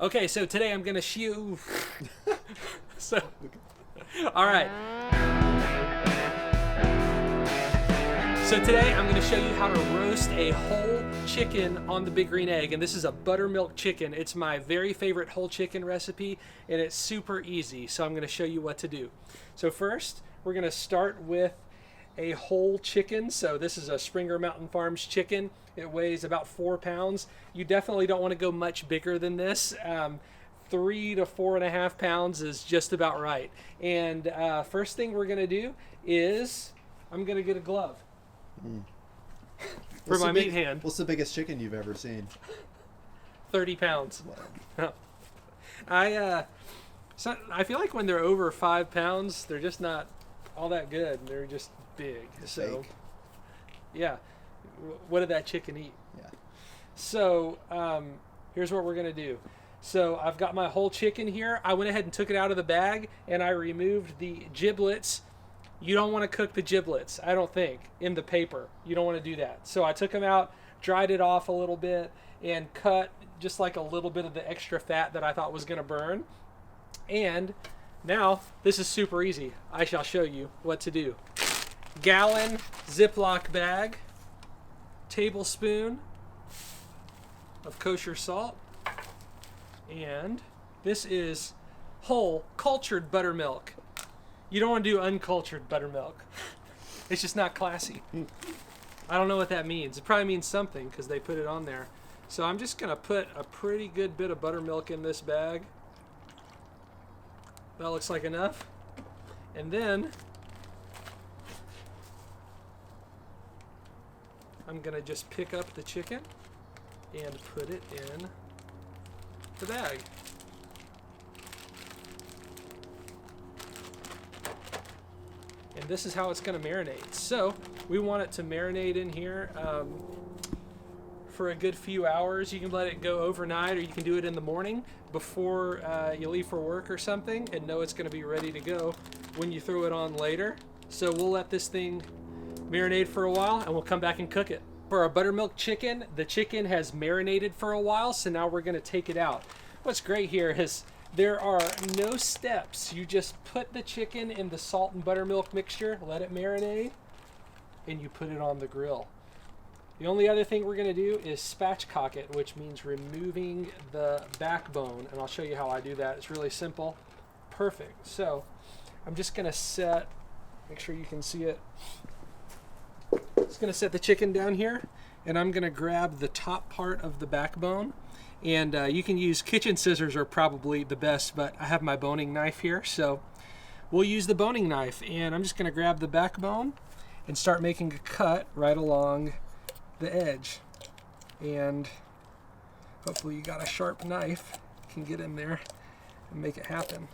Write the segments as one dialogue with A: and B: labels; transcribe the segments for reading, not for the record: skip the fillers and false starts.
A: Okay, so today I'm gonna shoot. So, all right. So today I'm gonna show you how to roast a whole chicken on the Big Green Egg, and this is a buttermilk chicken. It's my very favorite whole chicken recipe, and it's super easy. So I'm gonna show you what to do. So first, we're gonna start with a whole chicken. So this is a Springer Mountain Farms chicken. It weighs about 4 pounds. You definitely don't want to go much bigger than this. 3 to 4.5 pounds is just about right. And first thing we're gonna do is I'm gonna get a glove for my meat hand.
B: What's the biggest chicken you've ever seen?
A: 30 pounds.
B: Wow.
A: I feel like when they're over 5 pounds, they're just not all that good. They're just big. So,
B: Fake.
A: yeah. What did that chicken eat?
B: Yeah.
A: So here's what we're gonna do. So I've got my whole chicken here. I went ahead and took it out of the bag, and I removed the giblets. You don't want to cook the giblets, I don't think, in the paper. You don't want to do that. So I took them out, dried it off a little bit, and cut just like a little bit of the extra fat that I thought was going to burn. And now, this is super easy. I shall show you what to do. Gallon Ziploc bag, tablespoon of kosher salt, and this is whole cultured buttermilk. You don't want to do uncultured buttermilk. It's just not classy. I don't know what that means. It probably means something because they put it on there. So I'm just going to put a pretty good bit of buttermilk in this bag. That looks like enough. And then I'm going to just pick up the chicken and put it in the bag. And this is how it's going to marinate. So we want it to marinate in here for a good few hours. You can let it go overnight, or you can do it in the morning before you leave for work or something, and know it's going to be ready to go when you throw it on later. So we'll let this thing marinate for a while, and we'll come back and cook it. For our buttermilk chicken, the chicken has marinated for a while, so now we're going to take it out. What's great here is there are no steps. You just put the chicken in the salt and buttermilk mixture, let it marinate, and you put it on the grill. The only other thing we're going to do is spatchcock it, which means removing the backbone, and I'll show you how I do that. It's really simple. Perfect. So I'm just going to set, make sure you can see it. Just going to set the chicken down here, and I'm going to grab the top part of the backbone. And you can use kitchen scissors are probably the best, but I have my boning knife here, so we'll use the boning knife. And I'm just going to grab the backbone and start making a cut right along the edge. And hopefully you got a sharp knife, can get in there and make it happen.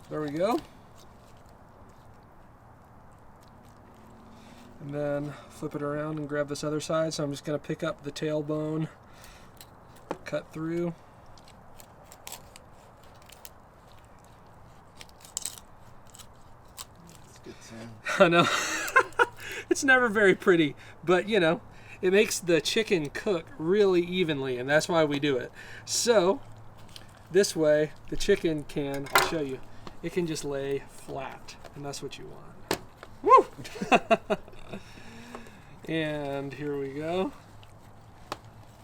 A: There we go. And then flip it around and grab this other side. So I'm just going to pick up the tailbone, cut through.
B: That's good sound.
A: I know. It's never very pretty, but you know, it makes the chicken cook really evenly, and that's why we do it. So this way the chicken can, I'll show you, it can just lay flat, and that's what you want. Woo! And here we go.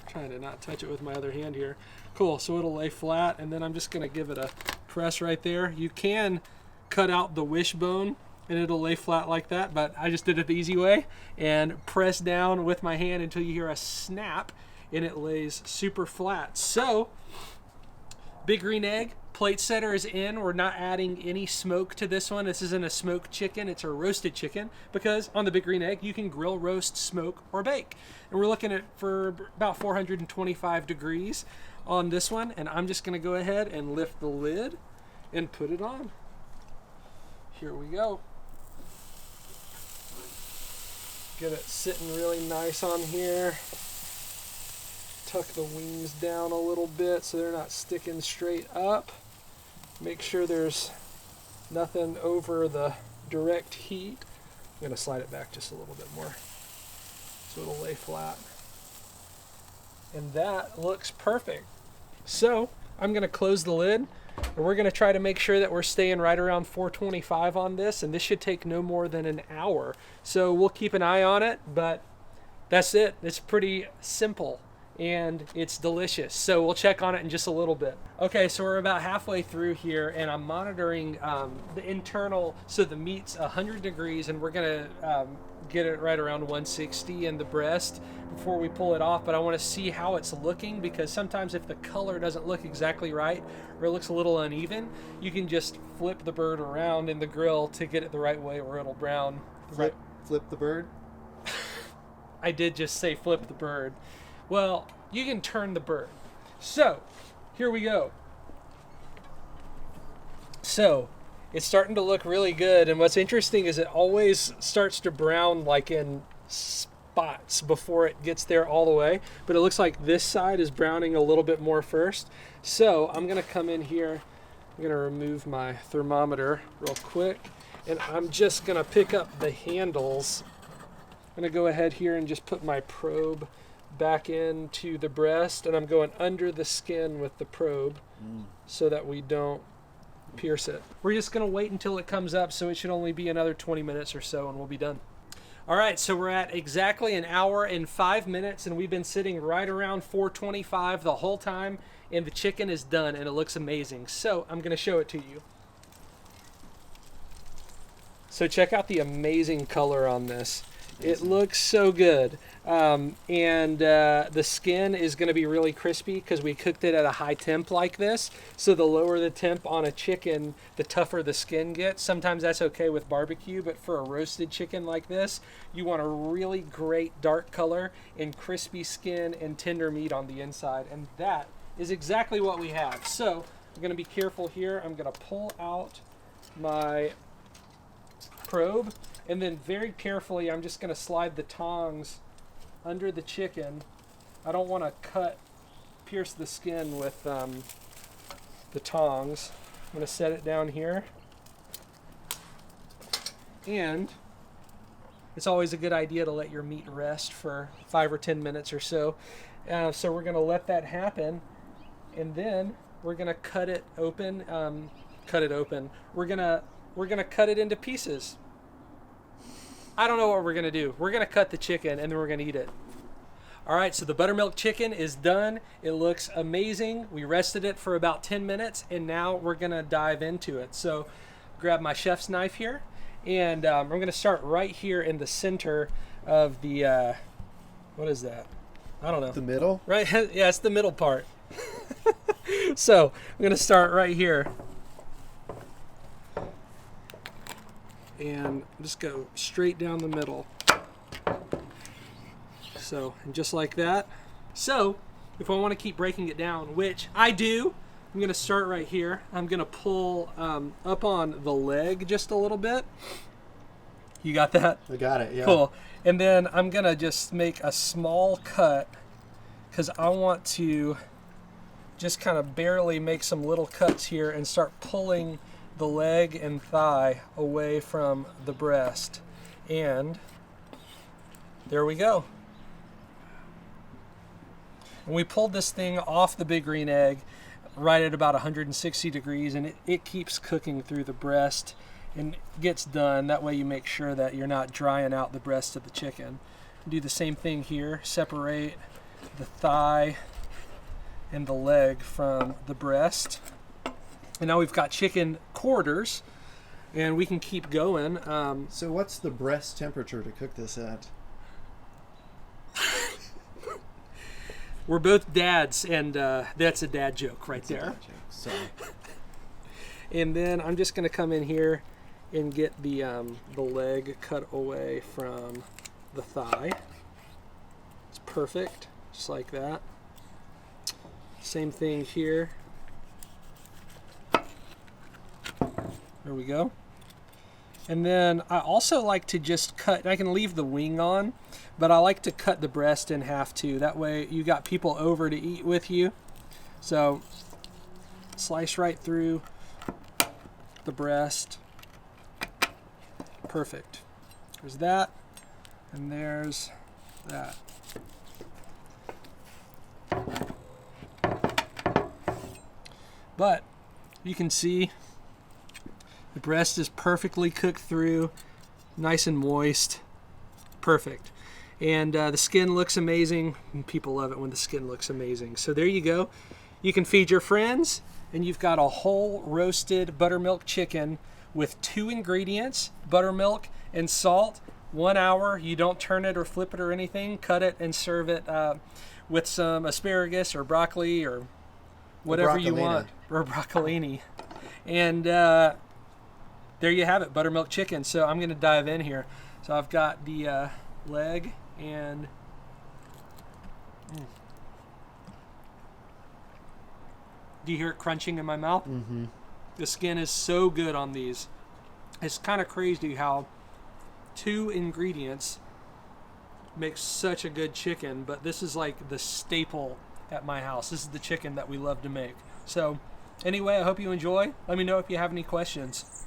A: Trying to not touch it with my other hand here. Cool, so it'll lay flat, and then I'm just gonna give it a press right there. You can cut out the wishbone and it'll lay flat like that, but I just did it the easy way and press down with my hand until you hear a snap and it lays super flat. So, Big Green Egg, plate setter is in. We're not adding any smoke to this one. This isn't a smoked chicken, it's a roasted chicken, because on the Big Green Egg you can grill, roast, smoke, or bake. And we're looking at for about 425 degrees on this one, and I'm just gonna go ahead and lift the lid and put it on. Here we go. Get it sitting really nice on here. Tuck the wings down a little bit so they're not sticking straight up. Make sure there's nothing over the direct heat. I'm going to slide it back just a little bit more. so it'll lay flat. And that looks perfect. So I'm going to close the lid, and we're going to try to make sure that we're staying right around 425 on this, and this should take no more than an hour. So we'll keep an eye on it, but that's it. It's pretty simple, and it's delicious. So we'll check on it in just a little bit. Okay, so we're about halfway through here, and I'm monitoring the internal, so the meat's 100 degrees, and we're going to get it right around 160 in the breast before we pull it off. But I want to see how it's looking, because sometimes if the color doesn't look exactly right or it looks a little uneven, you can just flip the bird around in the grill to get it the right way where it'll brown.
B: Flip the bird?
A: I did just say flip the bird. Well, you can turn the bird. So here we go. So it's starting to look really good, and what's interesting is it always starts to brown like in spots before it gets there all the way, but it looks like this side is browning a little bit more first. So I'm gonna come in here, I'm gonna remove my thermometer real quick, and I'm just gonna pick up the handles. I'm gonna go ahead here and just put my probe back into the breast, and I'm going under the skin with the probe so that we don't pierce it. We're just gonna wait until it comes up, so it should only be another 20 minutes or so and we'll be done. All right, so we're at exactly an hour and 5 minutes, and we've been sitting right around 425 the whole time, and the chicken is done and it looks amazing. So I'm gonna show it to you. So check out the amazing color on this. It looks so good. The skin is going to be really crispy because we cooked it at a high temp like this. So the lower the temp on a chicken, the tougher the skin gets. Sometimes that's okay with barbecue, but for a roasted chicken like this, you want a really great dark color and crispy skin and tender meat on the inside. And that is exactly what we have. So I'm going to be careful here. I'm going to pull out my probe, and then very carefully I'm just going to slide the tongs under the chicken. I don't want to pierce the skin with the tongs. I'm going to set it down here, and it's always a good idea to let your meat rest for 5 or 10 minutes or so. So we're going to let that happen, and then we're going to cut it open. We're going to cut it into pieces. I don't know what we're going to do. We're going to cut the chicken and then we're going to eat it. All right, so the buttermilk chicken is done. It looks amazing. We rested it for about 10 minutes, and now we're going to dive into it. So grab my chef's knife here, and I'm going to start right here in the center of the, what is that? I don't know.
B: The middle?
A: Right, yeah, it's the middle part. So I'm going to start right here. And just go straight down the middle. So, and just like that. So, if I want to keep breaking it down, which I do, I'm going to start right here. I'm going to pull up on the leg just a little bit. You got that?
B: I got it, yeah.
A: Cool. And then I'm going to just make a small cut because I want to just kind of barely make some little cuts here and start pulling the leg and thigh away from the breast. And there we go. And we pulled this thing off the big green egg right at about 160 degrees, and it keeps cooking through the breast and gets done. That way you make sure that you're not drying out the breast of the chicken. Do the same thing here. Separate the thigh and the leg from the breast. And now we've got chicken quarters, and we can keep going.
B: So what's the breast temperature to cook this at?
A: We're both dads, and that's a dad joke right there.
B: A dad joke. Sorry.
A: And then I'm just going to come in here and get the leg cut away from the thigh. It's perfect, just like that. Same thing here. There we go. And then I also like to just cut, I can leave the wing on, but I like to cut the breast in half too. That way you got people over to eat with you. So slice right through the breast. Perfect. There's that. And there's that. But you can see the breast is perfectly cooked through, nice and moist, perfect. And the skin looks amazing. People love it when the skin looks amazing. So there you go. You can feed your friends, and you've got a whole roasted buttermilk chicken with 2 ingredients, buttermilk and salt. 1 hour. You don't turn it or flip it or anything. Cut it and serve it with some asparagus or broccoli or whatever you want, or broccolini. And there you have it, buttermilk chicken. So I'm going to dive in here. So I've got the leg and do you hear it crunching in my mouth?
B: Mm-hmm.
A: The skin is so good on these. It's kind of crazy how 2 ingredients make such a good chicken, but this is like the staple at my house. This is the chicken that we love to make. So anyway, I hope you enjoy. Let me know if you have any questions.